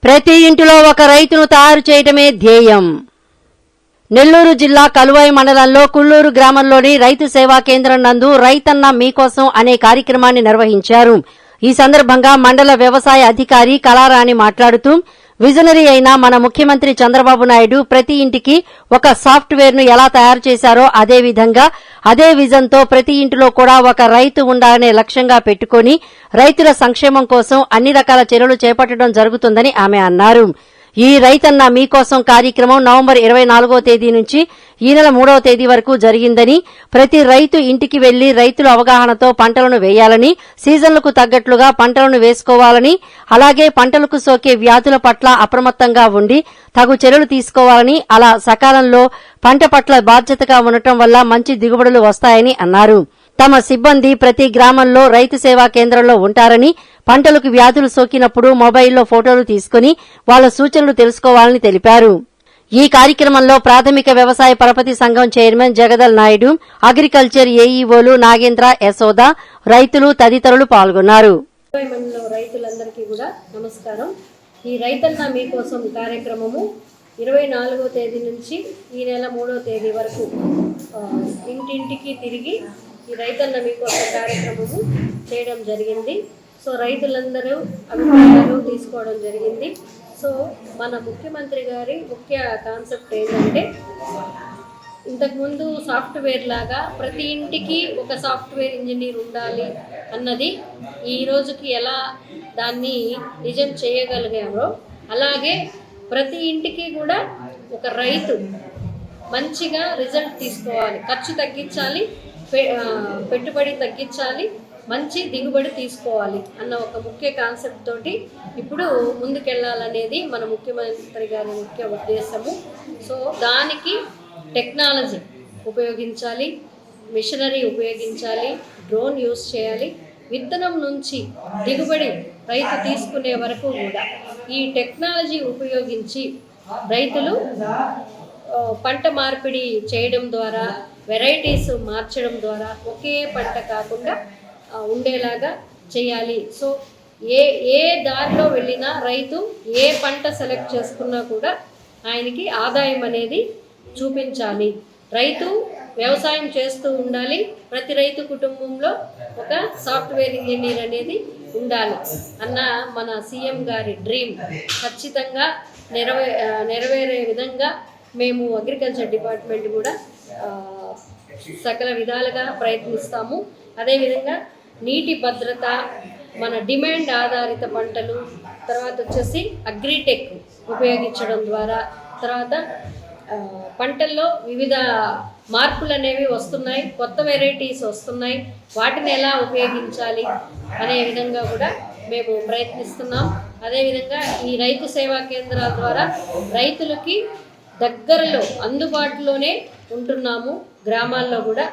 ప్రతి ఇంటిలో ఒక రైతును తయారు చేయడమే ధ్యేయం. నెల్లూరు జిల్లా కలువాయి మండలంలో కుల్లూరు గ్రామంలోని రైతు సేవా కేంద్రం నందు రైతన్న మీకోసం అనే కార్యక్రమాన్ని నిర్వహించారు. ఈ సందర్భంగా మండల వ్యవసాయ అధికారి కళారాణి మాట్లాడుతూ, విజనరీ అయిన మన ముఖ్యమంత్రి చంద్రబాబు నాయుడు ప్రతి ఇంటికి ఒక సాఫ్ట్వేర్ ను ఎలా తయారు చేశారో అదే విధంగా అదే విజన్ తో ప్రతి ఇంటిలో కూడా ఒక రైతు ఉండాలనే లక్ష్యంగా పెట్టుకుని రైతుల సంక్షేమం కోసం అన్ని రకాల చర్యలు చేపట్టడం జరుగుతుందని ఆమె అన్నారు. ఈ రైతన్న మీకోసం కార్యక్రమం నవంబర్ 24వ తేదీ నుంచి ఈ నెల 3వ తేదీ వరకు జరిగిందని, ప్రతి రైతు ఇంటికి వెళ్లి రైతుల అవగాహనతో పంటలను వేయాలని, సీజన్లకు తగ్గట్లుగా పంటలను వేసుకోవాలని, అలాగే పంటలకు సోకే వ్యాధుల పట్ల అప్రమత్తంగా ఉండి తగు చర్యలు తీసుకోవాలని, అలా సకాలంలో పంట పట్ల బాధ్యతగా ఉండటం వల్ల మంచి దిగుబడులు వస్తాయని అన్నారు. తమ సిబ్బంది ప్రతి గ్రామంలో రైతు సేవా కేంద్రంలో ఉంటారని, పంటలకు వ్యాధులు సోకినప్పుడు మొబైల్లో ఫోటోలు తీసుకుని వాళ్ల సూచనలు తెలుసుకోవాలని తెలిపారు. ఈ కార్యక్రమంలో ప్రాథమిక వ్యవసాయ పరపతి సంఘం చైర్మన్ జగదల్ నాయుడు, అగ్రికల్చర్ ఏఈఓలు నాగేంద్ర, యశోద, రైతులు తదితరులు పాల్గొన్నారు. రైతులందరికీ కూడా నమస్కారం. ఈ రైతన్న మీకోసం కార్యక్రమము 24వ తేదీ నుంచి ఈ నెల 3వ తేదీ వరకు ఇంటింటికి తిరిగి ఈ రైతన్న మీకోసం కార్యక్రమము చేయడం జరిగింది. సో రైతులందరూ అభిప్రాయాలు తీసుకోవడం జరిగింది. సో మన ముఖ్యమంత్రి గారి ముఖ్య కాన్సెప్ట్ ఏంటంటే, ఇంతకుముందు సాఫ్ట్వేర్ లాగా ప్రతి ఇంటికి ఒక సాఫ్ట్వేర్ ఇంజనీర్ ఉండాలి అన్నది ఈ రోజుకి ఎలా దాన్ని నిజం చేయగలిగారో, అలాగే ప్రతి ఇంటికి కూడా ఒక రైతు మంచిగా రిజల్ట్ తీసుకోవాలి, ఖర్చు తగ్గించాలి, పెట్టుబడి తగ్గించాలి, మంచి దిగుబడి తీసుకోవాలి అన్న ఒక ముఖ్య కాన్సెప్ట్ తోటి ఇప్పుడు ముందుకెళ్లాలనేది మన ముఖ్యమంత్రి గారి ముఖ్య ఉద్దేశము. సో దానికి టెక్నాలజీ ఉపయోగించాలి, మిషనరీ ఉపయోగించాలి, డ్రోన్ యూస్ చేయాలి. విత్తనం నుంచి దిగుబడి రైతు తీసుకునే వరకు కూడా ఈ టెక్నాలజీ ఉపయోగించి రైతులు పంట మార్పిడి చేయడం ద్వారా, వెరైటీస్ మార్చడం ద్వారా ఒకే పంట కాకుండా ఉండేలాగా చేయాలి. సో ఏ దారిలో వెళ్ళినా రైతు ఏ పంట సెలెక్ట్ చేసుకున్నా కూడా ఆయనకి ఆదాయం అనేది చూపించాలి. రైతు వ్యవసాయం చేస్తూ ఉండాలి. ప్రతి రైతు కుటుంబంలో ఒక సాఫ్ట్వేర్ ఇంజనీర్ అనేది ఉండాలి అన్న మన సీఎం గారి డ్రీమ్ ఖచ్చితంగా నెరవేరే విధంగా మేము అగ్రికల్చర్ డిపార్ట్మెంట్ కూడా సకల విధాలుగా ప్రయత్నిస్తాము. అదేవిధంగా నీటి భద్రత, మన డిమాండ్ ఆధారిత పంటలు, తర్వాత వచ్చేసి అగ్రిటెక్ ఉపయోగించడం ద్వారా, తర్వాత పంటల్లో వివిధ మార్పులు అనేవి వస్తున్నాయి, కొత్త వెరైటీస్ వస్తున్నాయి, వాటిని ఎలా ఉపయోగించాలి అనే విధంగా కూడా మేము ప్రయత్నిస్తున్నాం. అదేవిధంగా ఈ రైతు సేవా కేంద్రాల ద్వారా రైతులకి దగ్గరలో అందుబాటులోనే ఉంటున్నాము. గ్రామాల్లో కూడా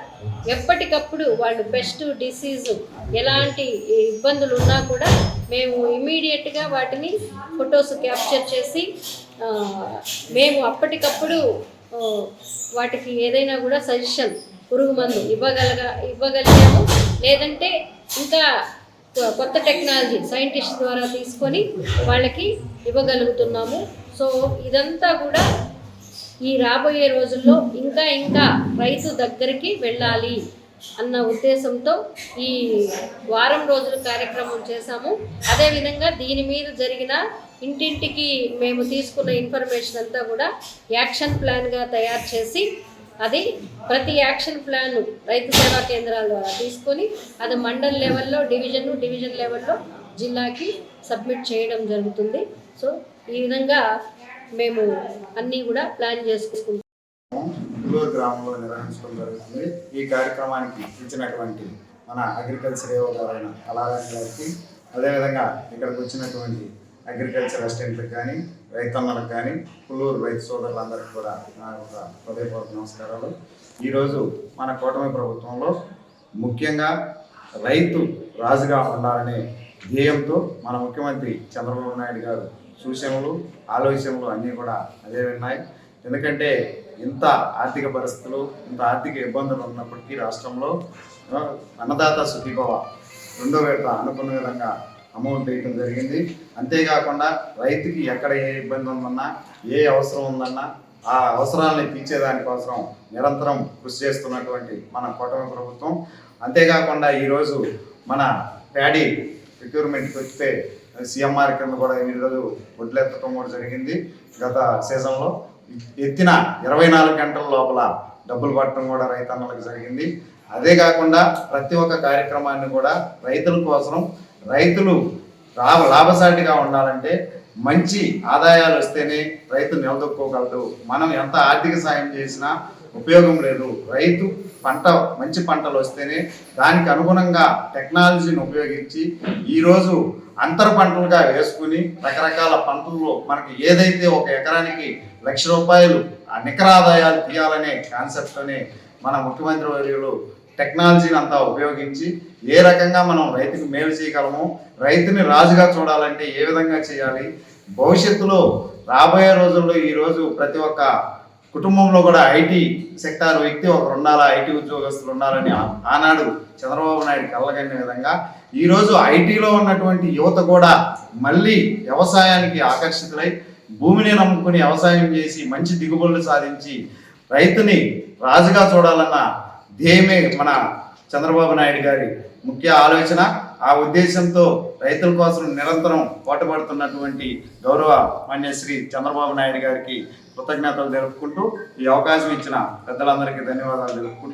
ఎప్పటికప్పుడు వాళ్ళు పెస్ట్ డిసీజు ఎలాంటి ఇబ్బందులు ఉన్నా కూడా మేము ఇమీడియట్గా వాటిని ఫొటోస్ క్యాప్చర్ చేసి మేము అప్పటికప్పుడు వాటికి ఏదైనా కూడా సజెషన్, పురుగు మందు ఇవ్వగలిగాము. లేదంటే ఇంకా కొత్త టెక్నాలజీ సైంటిస్ట్ ద్వారా తీసుకొని వాళ్ళకి ఇవ్వగలుగుతున్నాము. సో ఇదంతా కూడా ఈ రాబోయే రోజుల్లో ఇంకా రైతు దగ్గరికి వెళ్ళాలి అన్న ఉద్దేశంతో ఈ వారం రోజుల కార్యక్రమం చేశాము. అదేవిధంగా దీని మీద జరిగిన ఇంటింటికి మేము తీసుకున్న ఇన్ఫర్మేషన్ అంతా కూడా యాక్షన్ ప్లాన్గా తయారు చేసి, అది ప్రతి యాక్షన్ ప్లాన్ రైతు సేవా కేంద్రాల ద్వారా తీసుకొని అది మండల్ లెవెల్లో, డివిజన్ లెవెల్లో జిల్లాకి సబ్మిట్ చేయడం జరుగుతుంది. సో ఈ విధంగా మేము అన్నీ కూడా ప్లాన్ చేసుకుంటాం. కుల్లూరు గ్రామంలో నిర్వహించడం జరుగుతుంది. ఈ కార్యక్రమానికి ఇచ్చినటువంటి మన అగ్రికల్చర్ ఏవో గారైన కళారాణి గారికి, అదేవిధంగా ఇక్కడికి వచ్చినటువంటి అగ్రికల్చర్ అసిస్టెంట్లకు కానీ, రైతన్నలకు కానీ, కుల్లూరు రైతు సోదరులందరికీ కూడా నా యొక్క హృదయపూర్వక నమస్కారాలు. ఈరోజు మన కూటమి ప్రభుత్వంలో ముఖ్యంగా రైతు రాజుగా ఉండాలనే ధ్యేయంతో మన ముఖ్యమంత్రి చంద్రబాబు నాయుడు గారు సూచనలు, ఆలోచనలు అన్నీ కూడా అదే ఉన్నాయి. ఎందుకంటే ఇంత ఆర్థిక పరిస్థితులు, ఇంత ఆర్థిక ఇబ్బందులు ఉన్నప్పటికీ రాష్ట్రంలో అన్నదాత సుఖీభవ రెండో విడత అనుకున్న విధంగా అమౌంట్ వేయడం జరిగింది. అంతేకాకుండా రైతుకి ఎక్కడ ఏ ఇబ్బంది ఉందన్నా, ఏ అవసరం ఉందన్నా ఆ అవసరాలని తీర్చేదానికోసం నిరంతరం కృషి చేస్తున్నటువంటి మన కూటమి ప్రభుత్వం. అంతేకాకుండా ఈరోజు మన ప్యాడీ రిక్రూట్మెంట్కి వస్తే సిఎంఆర్ కింద కూడా ఈరోజు వడ్లు ఎత్తడం కూడా జరిగింది. గత సీజన్లో ఎత్తిన 24 గంటల లోపల డబ్బులు పట్టడం కూడా రైతన్నలకు జరిగింది. అదే కాకుండా ప్రతి ఒక్క కార్యక్రమాన్ని కూడా రైతుల కోసం, రైతులు లాభసాటిగా ఉండాలంటే మంచి ఆదాయాలు వస్తేనే రైతు నిలదొక్కోగలడు. మనం ఎంత ఆర్థిక సాయం చేసినా ఉపయోగం లేదు. రైతు మంచి పంటలు వస్తేనే దానికి అనుగుణంగా టెక్నాలజీని ఉపయోగించి ఈరోజు అంతర పంటలుగా వేసుకుని రకరకాల పంటల్లో మనకి ఏదైతే ఒక ఎకరానికి ₹1,00,000 నికర ఆదాయాలు తీయాలనే కాన్సెప్ట్తోనే మన ముఖ్యమంత్రి వర్యులు టెక్నాలజీని అంతా ఉపయోగించి ఏ రకంగా మనం రైతుకి మేలు చేయగలము, రైతుని రాజుగా చూడాలంటే ఏ విధంగా చేయాలి, భవిష్యత్తులో రాబోయే రోజుల్లో ఈరోజు ప్రతి ఒక్క కుటుంబంలో కూడా ఐటీ సెక్టార్ వ్యక్తి ఒకరు ఉండాలా, ఐటీ ఉద్యోగస్తులు ఉండాలని ఆనాడు చంద్రబాబు నాయుడు కలగని విధంగా ఈరోజు ఐటీలో ఉన్నటువంటి యువత కూడా మళ్ళీ వ్యవసాయానికి ఆకర్షితులై భూమిని నమ్ముకుని వ్యవసాయం చేసి మంచి దిగుబడులు సాధించి రైతుని రాజుగా చూడాలన్న ధ్యేయమే మన చంద్రబాబు నాయుడు గారి ముఖ్య ఆలోచన. ఆ ఉద్దేశంతో రైతుల కోసం నిరంతరం పోటపడుతున్నటువంటి గౌరవ మాన్యశ్రీ చంద్రబాబు నాయుడు గారికి కృతజ్ఞతలు తెలుపుకుంటూ ఈ అవకాశం ఇచ్చిన పెద్దలందరికీ ధన్యవాదాలు తెలుపుకుంటూ